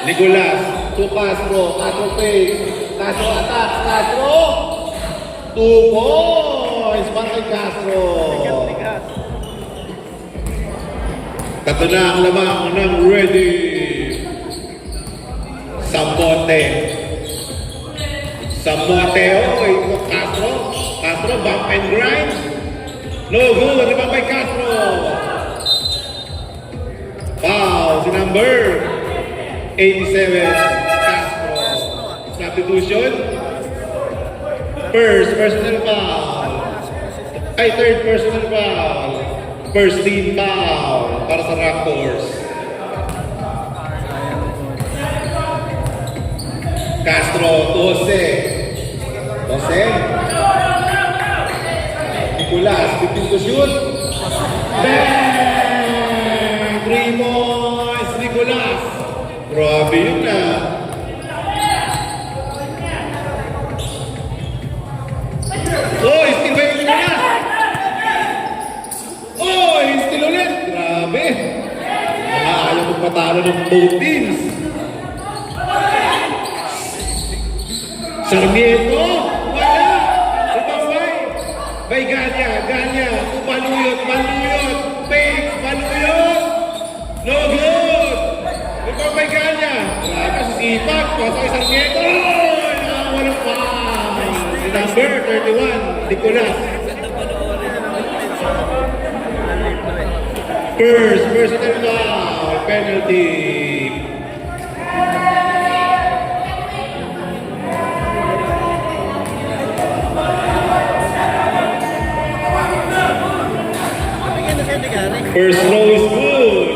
Nicolas to Castro. Castro face. Castro attacks. Castro. 2 points para kay Castro. Tatlo na ang lamang ng ready. Samote. Samote. Okay. Castro. Castro bump and grind. No good. Rebound by Castro. Foul. Si number 87. Castro. Substitution. First personal foul. Ay, third personal foul. First team foul para sa Raptors. Castro, 12. 12. Nicolas, 15 to shoot. Bang! 3 points, Nicolas. Grabe yun na. Oh, still ba yung Nicolas? Oh, still ulit. Grabe. Ayaw magpatalo ng both teams. Sarmiento, wala. Ipaway. By Ganya, Ganya. Baluyot, baluyot. Fake, baluyot. No good. Ipaway Ganya. Grabe, sisipag. Pasok Sarmiento. Walang pa. Si number 31, Nicolas. First personal foul, penalty. First row is good.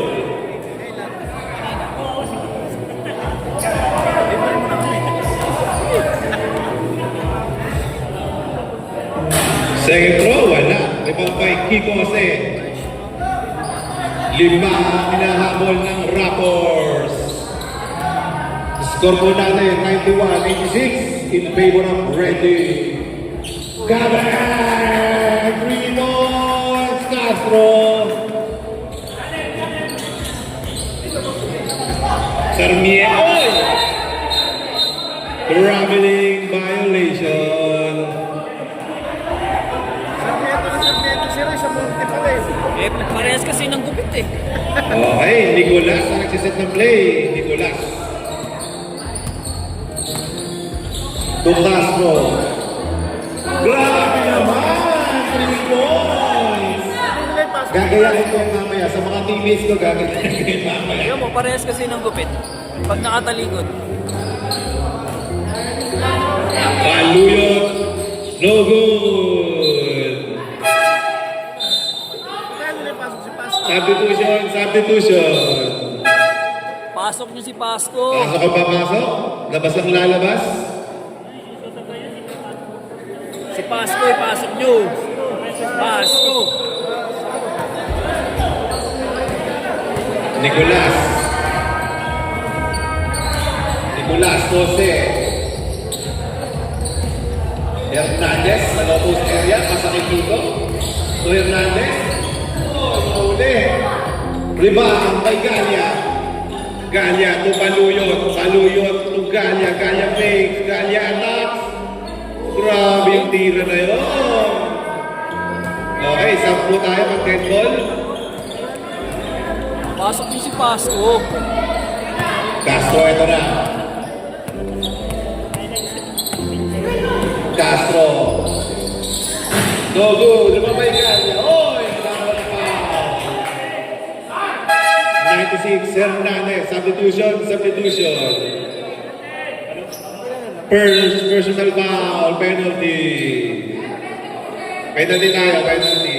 Second row, wala. Ibang by Kiko Jose. 5 ang hinahabol ng Raptors. Score po natin, 91-86 in favor of Ready. Gabay! 3 points, Castro. Sarmiento. Traveling violation. Eh, parehas kasi ng gupit eh. Okay, Nicolas ang nagsiset ng play. Nicolas. To Castro. Grabe naman! 3 points! Gagayahin ko mamaya. Sa mga teammates ko, gagayahin mamaya. Alam mo, parehas kasi ng gupit. Pag nakatalikod. Baluyot. No good. Substitution. Pasok niyo si Pasco. Pasok ka papasok? Labas ang lalabas? Si Pasco, ipasok niyo. Pasco. Nicolas. Nicolas, 12. Hernandez, sa low post area, masakit dito. So Hernandez. Oh, uli. Rebound by Galia. Galia to Baluyot. Baluyot to Galia. Galia fakes. Galia attacks. Grabe yung tira na yun. Okay, 10 tayo mag-10 ball. Pasok niyo si Pasco. Castro, ito na. Castro. No good. Lumabay Galia. Oy! 96, Hernandez. Substitution. First personal foul, penalty. Penalty tayo, penalty.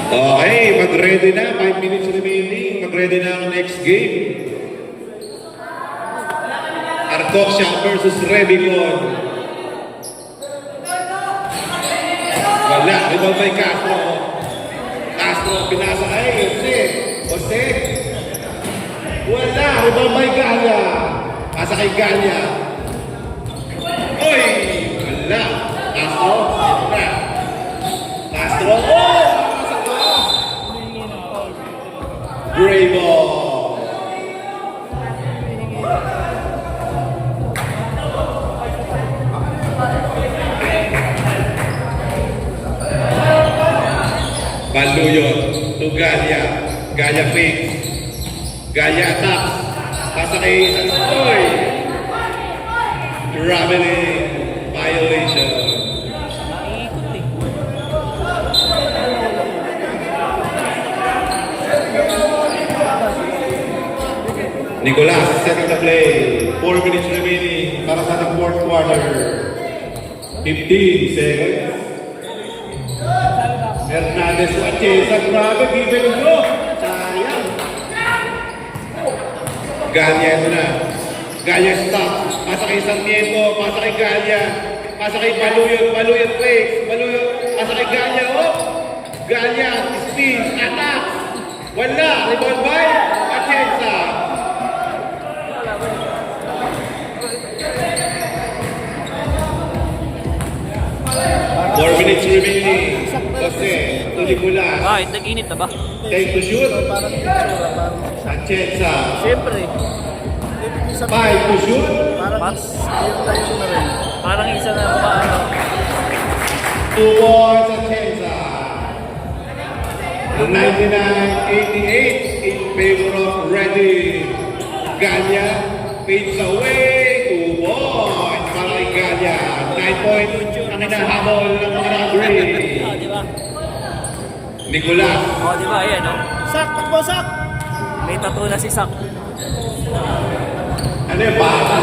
Okay, mag-ready na. 5 minutes remaining. Mag-ready na ang next game. Arcoxia versus Rebicon. Wala, rebound by Castro. Castro, pinasa ay, Jose. Wala. Rebound by Galya. Pasa kay Galya. Oy! Wala. Castro. Wala. Castro. Oh! Gray ball. Baluyot to Galya. Galya fakes. Galya attacks. Pasa kay Sansoy. Traveling violation. Naiikot eh. Nicolas setting the play. 4 minutes remaining para sa ating fourth quarter. 15 seconds. Hernandez to Atiesa. Grabe, give and go. Sayang. Galya ito na. Galya stop. Pasa kay Sarmiento. Pasa kay Galya. Pasa kay Baluyot. Baluyot fakes. Baluyot. Pasa kay Galya. Oh! Galya. Spins. Attack. Wala. Rebound by Atiesa. Four minutes remaining. Kasi, tuloy mo lang. Bakit? Nag-init na ba? Take to shoot. Parang itsura, parang Atiesa. Siyempre. ibig sabihin, 5 to shoot. parang Mas- yun tayo na rin. Parang isa na kumaano. 2 points Atiesa. 99-88 in favor of Reddy. Galya fades away. 2 points para kay Galya. 9 points ang hinahabol ng mga Grey. Oh, di ba? Nicolas. Oh, di ba? Ayan, oh. Sak! Takbo, sak! May tattoo na si Sak. Ano yung bata?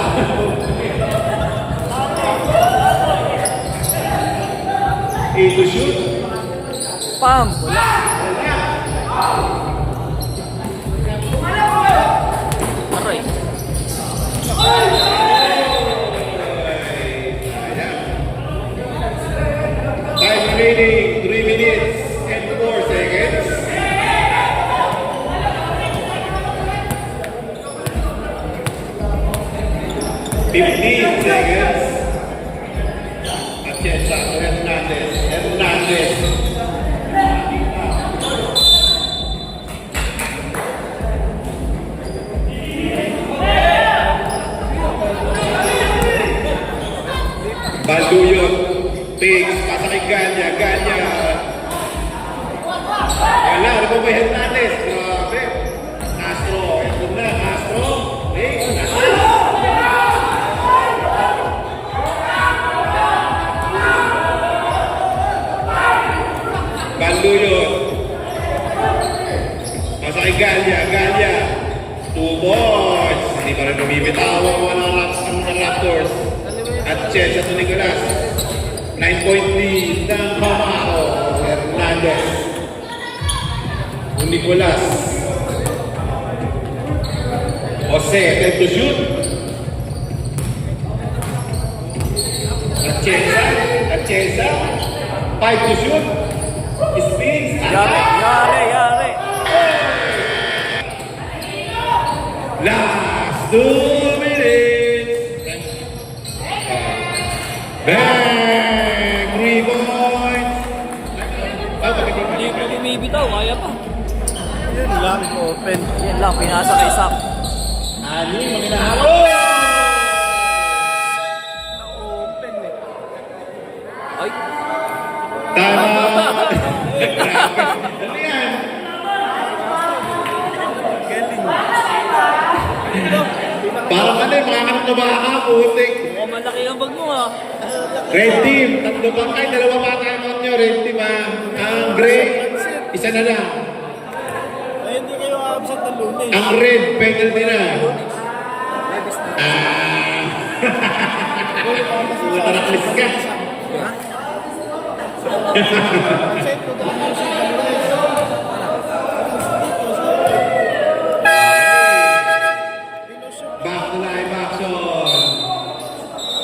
Eight to shoot. Pam! Wala. Aray. Time remaining 3 minutes and 4 seconds. Fifteen seconds. Atiesa to Hernandez. Hernandez. Baluyot. Pigs. Pasa kay Galya. Galya. Wala. Ano ba Hernandez? Grabe. Castro. Ito na. Castro. Pigs. Castro. Baluyot. Pasa kay Galya. Galya. 2 boards. Hindi pa rin bumibitawang ang Raptors. At Chelsea to Nicolas. 9-point lead ng Pamao. Hernandez. Nicolas. Jose, 10 to shoot. Atiesa. 5 to shoot. Spins. Yari, yari, yari. Last 2 minutes. Bang! 3 points. Hindi ko bumibitaw. Kaya pa. Yun lang, open. Yan lang. Pinasa kay Sak. Ani, maginahabol. Open eh. Ay. Tama. Ano yan? Galing. Parang ano, makakanap na baka, putik. Mukhang malaki ang bag mo, ah. Red team, 3 bangkay, 2 bata ang count nyo. Red team, ang gray, isa na lang. Ay, hindi kayo absent ng Lunes. Ang red, penalty na. Mataraklis ka. Absent ko dahil sa Lunes. Back to live action.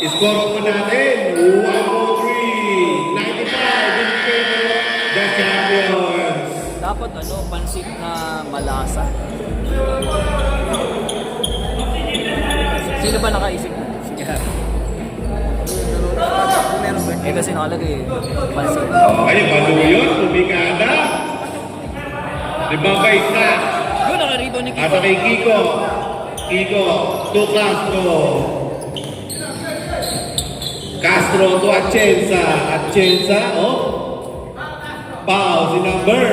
Score po natin, 103-95 in favor of the champions. Dapat ano, pansit na malasa. Sino ba nakaisip? Sige. Kung meron ba? Eh kasi nakalagay eh. Pansin. Okay, Baluyot, Tumikada. Limang isa. Yun, naka-rebound ni At Kiko. kay Kiko. Kiko to Castro. Castro to Atienza. Atienza, oh. Pau, si number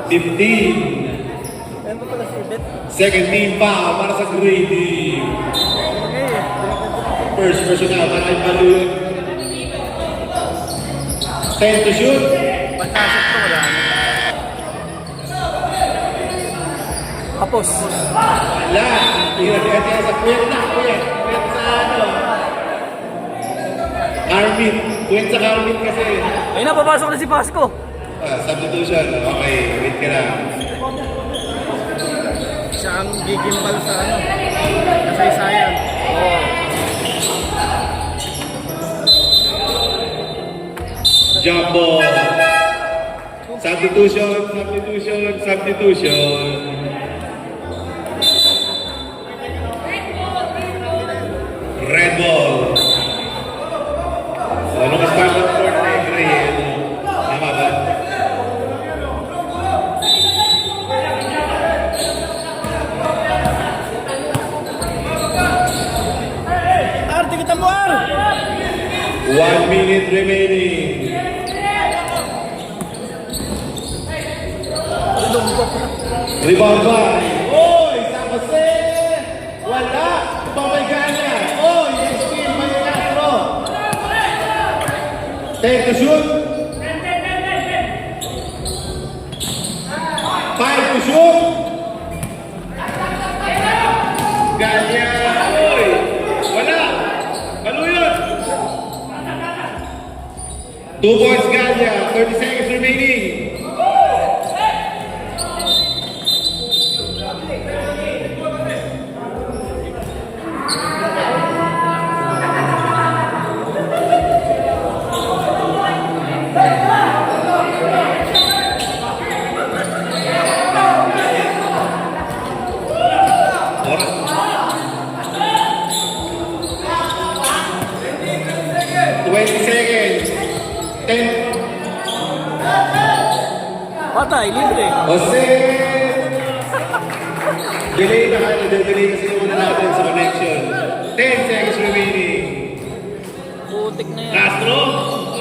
15. Meron pa pala si Bet. Second team foul para sa Grady. Okay. First personal para kay Baluyot. 10 to shoot. Pagkasok to, wala na. Tapos. Wala. Yun, kaya sa Kuwait na. Kuwait sa ano. Carmit. Kuwait sa Carmit kasi. Ayun na, papasok na si Pasco. Substitution. Okay, wait ka lang. Siya ang gigimbal sa ano. Kasaysayan. Oo. Jump ball. Substitution. Red ball. Ano ka start ng court na Graham? Tama ba? Arte kita mo, Ar! 1 minute remaining. Rebound by. Oy, San Jose! Wala! Pamagana! Oy, steal by Castro! Take the shoot! 5 to shoot! Ganya! Oy! Wala! Baluyot! 2 points Ganya! 30 seconds remaining! Oras. 20 seconds. 10. Patay, libre. Jose! Delay na kayo. Delay kasi yung una natin sa connection. 10 seconds remaining. Putik na yan. Castro.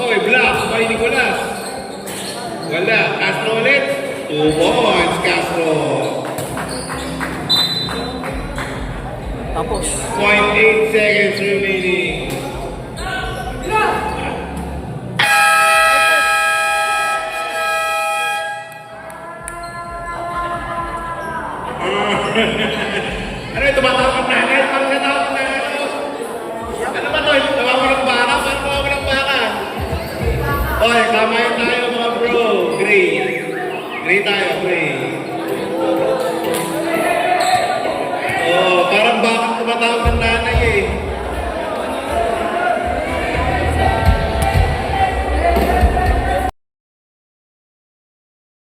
Oy, block. By Nicolas. Wala. Castro ulit. 2 points, Castro. Tapos. 0.8 seconds remaining. Ano yung tumatawag na? Ano yung tumatawag na? Ano ba to? Tawag ng baka? Paano tawag ng baka? Oy, tama yun tayo mga bro. Gray. Gray tayo, gray. Oh, parang bakit tumatawag ng